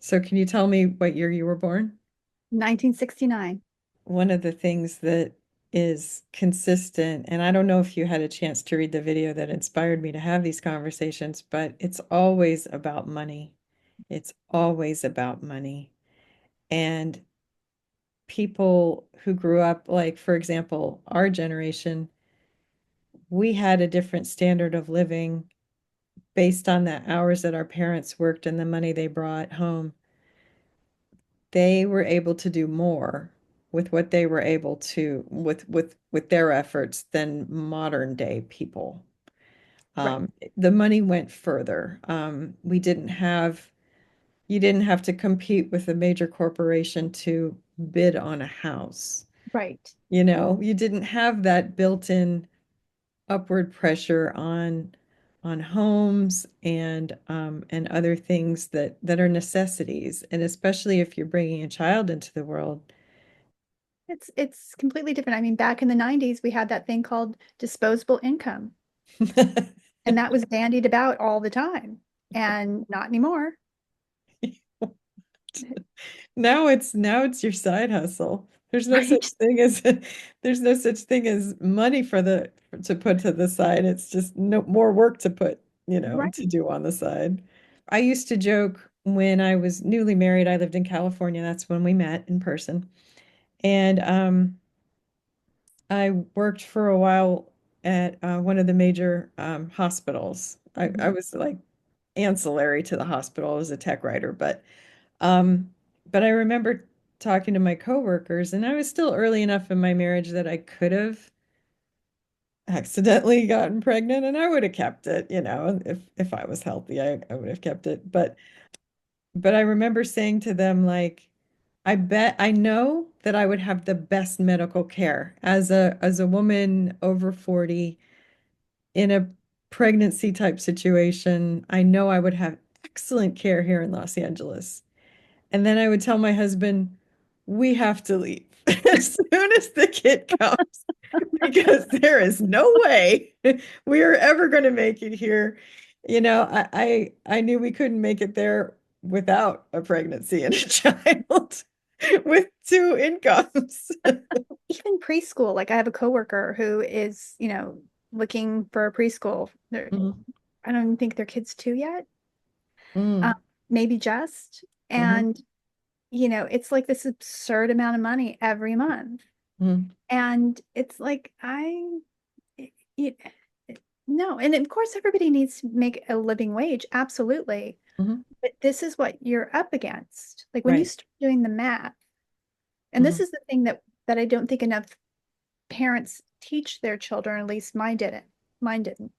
So can you tell me what year you were born? 1969. One of the things that is consistent, and I don't know if you had a chance to read the video that inspired me to have these conversations, but it's always about money. It's always about money. And people who grew up, like, for example, our generation, we had a different standard of living based on the hours that our parents worked and the money they brought home. They were able to do more with what they were able to with their efforts than modern day people. Right, The money went further. We didn't have You didn't have to compete with a major corporation to bid on a house. right, You didn't have that built-in upward pressure on homes and other things that are necessities. And especially if you're bringing a child into the world. it's completely different. I mean, back in the 90s, we had that thing called disposable income, and that was bandied about all the time, and not anymore. Now it's your side hustle. There's no such Right, thing as there's no such thing as money to put to the side. It's just no more work to put, to right. do on the side. I used to joke when I was newly married, I lived in California. That's when we met in person. And I worked for a while at one of the major hospitals. I Mhm. was like ancillary to the hospital. I was a tech writer, um, but I remember talking to my coworkers, and I was still early enough in my marriage that I could have accidentally gotten pregnant, and I would have kept it, if I was healthy, I would have kept it. But I remember saying to them, like, I know that I would have the best medical care as a woman over 40 in a pregnancy type situation. I know I would have excellent care here in Los Angeles. And then I would tell my husband, we have to leave as soon as the kid comes because there is no way we are ever going to make it here. I knew we couldn't make it there without a pregnancy and a child with two incomes. Even preschool, like I have a coworker who is, looking for a preschool. Mhm. I don't even think their kids two yet, um, Mm, maybe just. mhm, And, it's like this absurd amount of money every month. mhm, And it's like, you, no. And of course, everybody needs to make a living wage. Absolutely. mhm. But this is what you're up against. Like when you Right. start doing the math, and this Mhm. is the thing that I don't think enough parents teach their children, at least mine didn't. Mine didn't.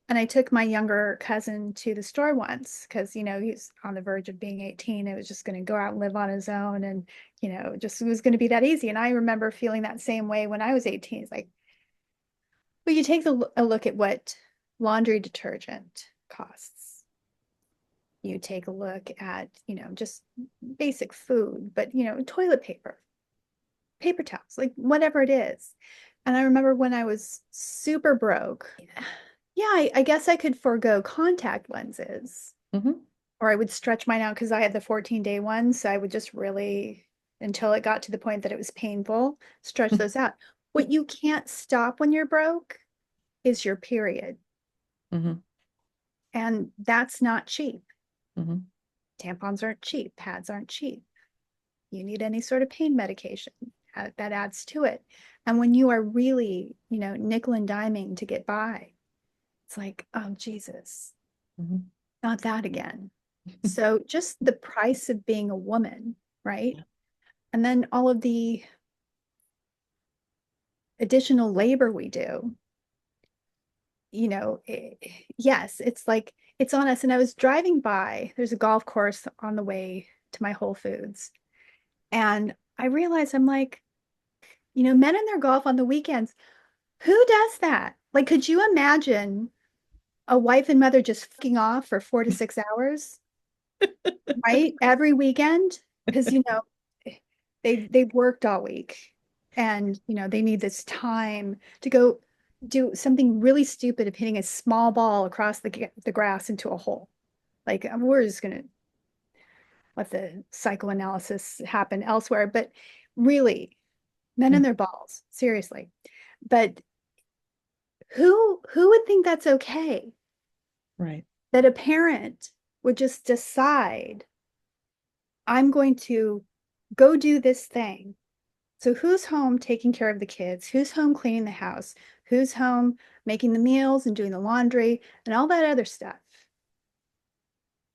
And I took my younger cousin to the store once because, he was on the verge of being 18. It was just going to go out and live on his own. And, just it was going to be that easy. And I remember feeling that same way when I was 18. It's like, well, you take a look at what laundry detergent costs. You take a look at, just basic food, but, toilet paper, paper towels, like whatever it is. And I remember when I was super broke, yeah, I guess I could forego contact lenses, Mhm. or I would stretch mine out because I had the 14-day ones. So I would just really, until it got to the point that it was painful, stretch those out. What you can't stop when you're broke is your period. Mhm. And that's not cheap. Mhm. Tampons aren't cheap, pads aren't cheap. You need any sort of pain medication that adds to it. And when you are really, nickel and diming to get by, it's like, oh, Jesus, Mhm. not that again. So just the price of being a woman, right? And then all of the additional labor we do, yes, it's like it's on us. And I was driving by, there's a golf course on the way to my Whole Foods. And I realized I'm like, men in their golf on the weekends, who does that? Like, could you imagine a wife and mother just fucking off for 4 to 6 hours, right? Every weekend? Because, they've worked all week and, they need this time to go do something really stupid of hitting a small ball across the grass into a hole. Like, we're just gonna. let the psychoanalysis happen elsewhere. But really, men and their balls, seriously. But who would think that's okay? Right. That a parent would just decide, I'm going to go do this thing. So who's home taking care of the kids? Who's home cleaning the house? Who's home making the meals and doing the laundry and all that other stuff?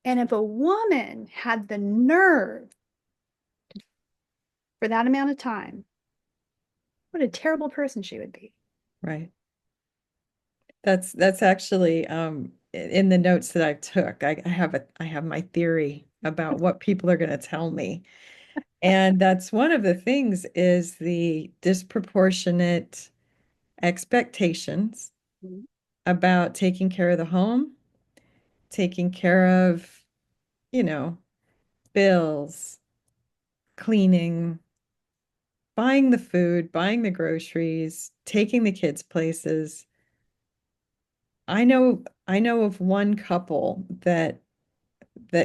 And if a woman had the nerve for that amount of time, what a terrible person she would be. Right. That's actually in the notes that I took. I have my theory about what people are going to tell me. And that's one of the things is the disproportionate expectations Mhm. about taking care of the home, taking care of, you know, bills, cleaning, buying the food, buying the groceries, taking the kids places. I know of one couple that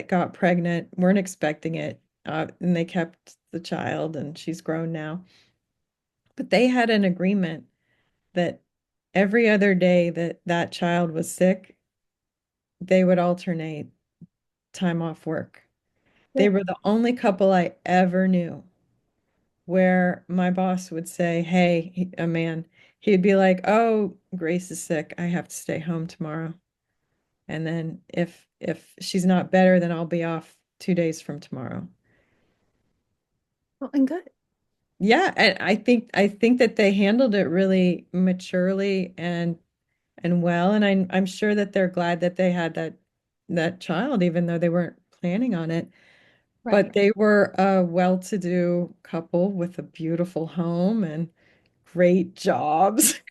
got pregnant, weren't expecting it, and they kept the child, and she's grown now. But they had an agreement that every other day that that child was sick, they would alternate time off work. They Yeah. were the only couple I ever knew where my boss would say, "Hey, a man," he'd be like, "Oh, Grace is sick. I have to stay home tomorrow." And then if she's not better, then I'll be off 2 days from tomorrow. Well, and good. Yeah, and I think that they handled it really maturely and well, and I'm sure that they're glad that they had that child, even though they weren't planning on it. But Right. they were a well-to-do couple with a beautiful home and great jobs.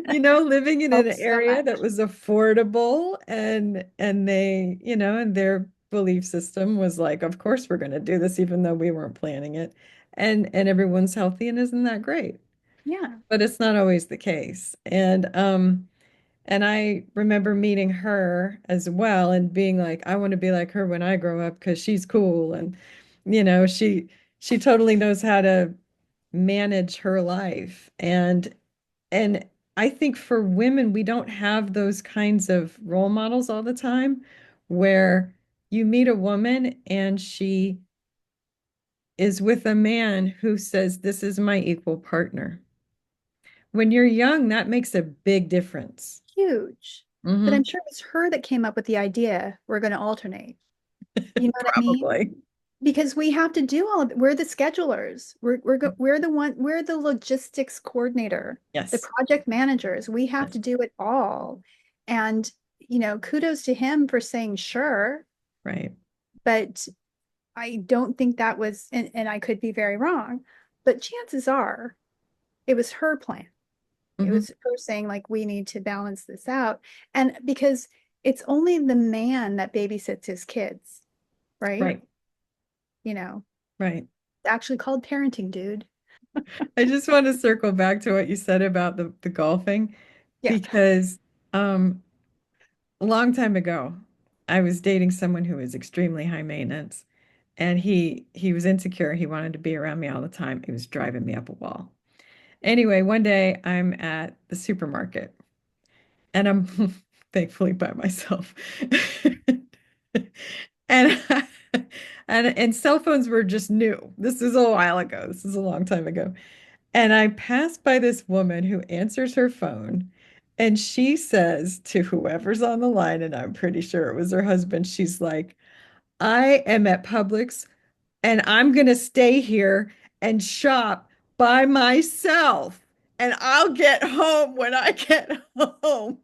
You know, living in an Hope so area that much. was affordable and they, you know, and their belief system was like, of course we're going to do this even though we weren't planning it. And everyone's healthy and isn't that great? Yeah. But it's not always the case. And I remember meeting her as well and being like, I want to be like her when I grow up because she's cool and you know, she totally knows how to manage her life. And I think for women, we don't have those kinds of role models all the time where you meet a woman and she is with a man who says, "This is my equal partner." When you're young, that makes a big difference. Huge. But I'm Hmm. sure it was her that came up with the idea we're going to alternate. You know what I mean? Probably. Because we have to do all of it. We're the schedulers. We're the one, we're the logistics coordinator, the Yes. project managers. We have Yes. to do it all. And, kudos to him for saying sure, Right. but I don't think that was, and I could be very wrong, but chances are it was her plan. It Hmm. was her saying, like, we need to balance this out. And because it's only the man that babysits his kids, right? Right. You know, Right. it's actually called parenting, dude. I just want to circle back to what you said about the golfing Yeah. because um a long time ago, I was dating someone who was extremely high maintenance, and he was insecure. He wanted to be around me all the time. It was driving me up a wall. Anyway, one day I'm at the supermarket, and I'm thankfully by myself. And and cell phones were just new. This is a while ago. This is a long time ago. And I passed by this woman who answers her phone, and she says to whoever's on the line, and I'm pretty sure it was her husband, she's like, I am at Publix and I'm going to stay here and shop by myself, and I'll get home when I get home.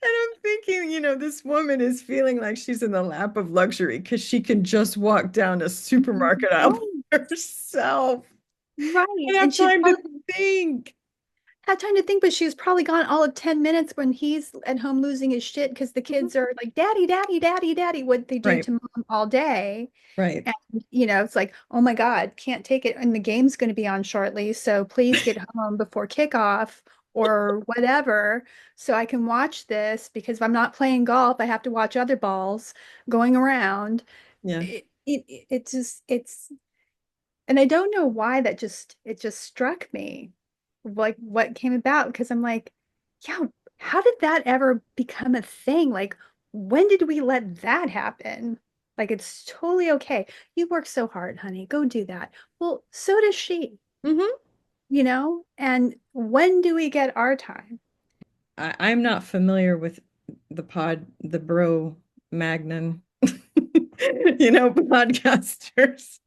And I'm thinking, you know, this woman is feeling like she's in the lap of luxury because she can just walk down a supermarket aisle Right. by herself Right. and And have she's time to probably think. had time to think, but she was probably gone all of 10 minutes when he's at home losing his shit because the Mhm. kids are like, Daddy, Daddy, Daddy, Daddy, what they do Right, to mom all day. right. And, it's like, oh my God, can't take it. And the game's going to be on shortly. So please get home before kickoff, or whatever, so I can watch this because if I'm not playing golf, I have to watch other balls going around. Yeah. It just it's and I don't know why that just it just struck me like what came about because I'm like, yeah, how did that ever become a thing? Like, when did we let that happen? Like, it's totally okay. You work so hard, honey. Go do that. Well, so does she, Hmm. And when do we get our time? I'm not familiar with the bro magnon, podcasters.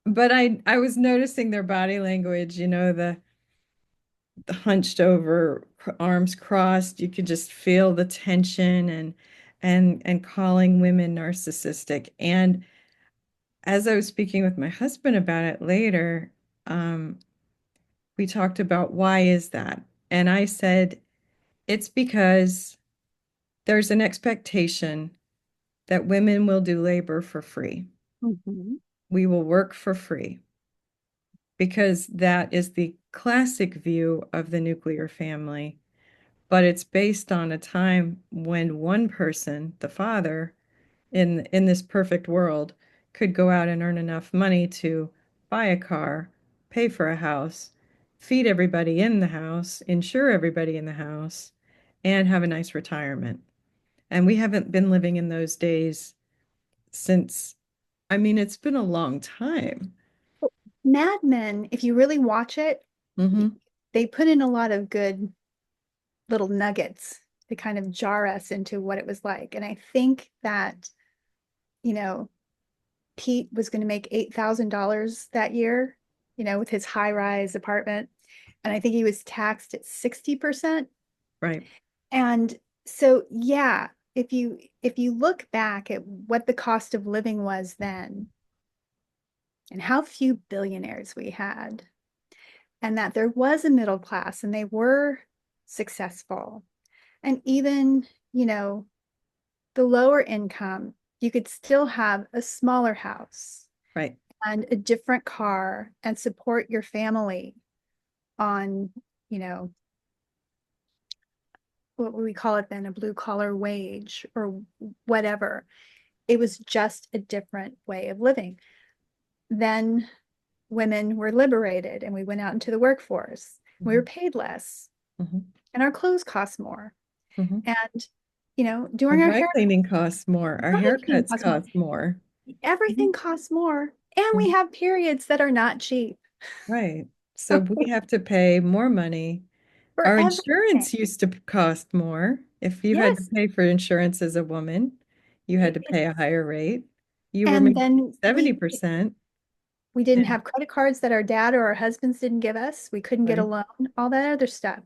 But I was noticing their body language, the hunched over, arms crossed. You could just feel the tension and calling women narcissistic. And as I was speaking with my husband about it later, um, we talked about why is that? And I said, it's because there's an expectation that women will do labor for free. Mhm. We will work for free because that is the classic view of the nuclear family. But it's based on a time when one person, the father, in this perfect world, could go out and earn enough money to buy a car, pay for a house, feed everybody in the house, insure everybody in the house, and have a nice retirement. And we haven't been living in those days since, I mean, it's been a long time. Mad Men, if you really watch it, Hmm. they put in a lot of good little nuggets to kind of jar us into what it was like. And I think that, you know, Pete was going to make $8,000 that year, with his high-rise apartment. And I think he was taxed at 60%. Right. And so, yeah, if you look back at what the cost of living was then and how few billionaires we had, and that there was a middle class and they were successful. And even, the lower income, you could still have a smaller house Right. and a different car and support your family on, you know, what would we call it then? A blue collar wage or whatever. It was just a different way of living. Then women were liberated and we went out into the workforce. We were Hmm. paid less Hmm. and our clothes cost more. Hmm. And, Our doing our dry hair, cleaning costs more. Our everything haircuts costs more. cost more. Everything Mhm. costs more. And we Mhm. have periods that are not cheap Right. So we have to pay more money. for Our everything. insurance used to cost more. If you had to Yes. pay for insurance as a woman, you had to pay It's a higher rate. You were and maybe then 70%. we didn't And have credit cards that our dad or our husbands didn't give us. We couldn't get a right. loan, all that other stuff.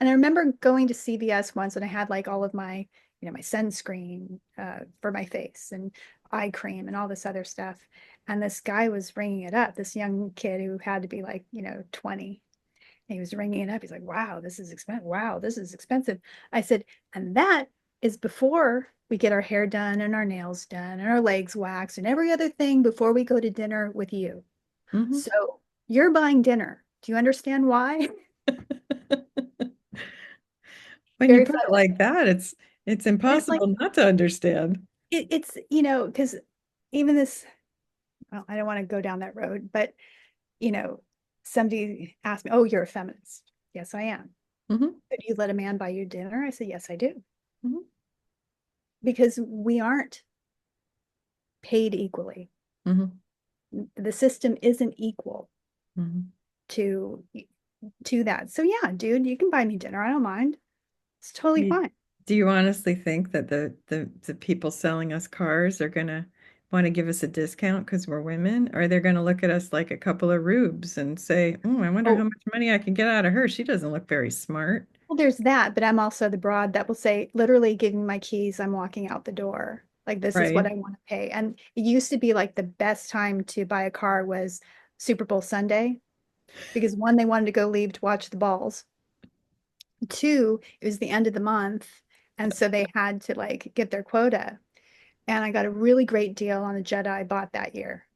And I remember going to CVS once and I had like all of my, my sunscreen for my face and eye cream and all this other stuff. And this guy was ringing it up, this young kid who had to be like, 20. And he was ringing it up. He's like, wow, this is expensive. Wow, this is expensive. I said, and that is before we get our hair done and our nails done and our legs waxed and every other thing before we go to dinner with you. Hmm. So you're buying dinner. Do you understand why? When you Very put it funny. like that, it's And it's like impossible not to understand. it's because even this, well, I don't want to go down that road, but you know, somebody asked me, "Oh, you're a feminist." Yes, I am. Hmm. "But you let a man buy you dinner?" I said, "Yes, I do." Hmm. Because we aren't paid equally. Hmm. The system isn't equal Hmm. to to that. So yeah, dude, you can buy me dinner. I don't mind. It's totally You, fine. do you honestly think that the people selling us cars are gonna want to give us a discount because we're women? Or they're gonna look at us like a couple of rubes and say, "Oh, I wonder how Oh, much money I can get out of her. She doesn't look very smart." well, there's that, but I'm also the broad that will say, literally, give me my keys. I'm walking out the door. Like, this is what Right. I want to pay. And it used to be like the best time to buy a car was Super Bowl Sunday because one, they wanted to go leave to watch the balls. Two, it was the end of the month. And so they had to like get their quota. And I got a really great deal on the Jedi I bought that year.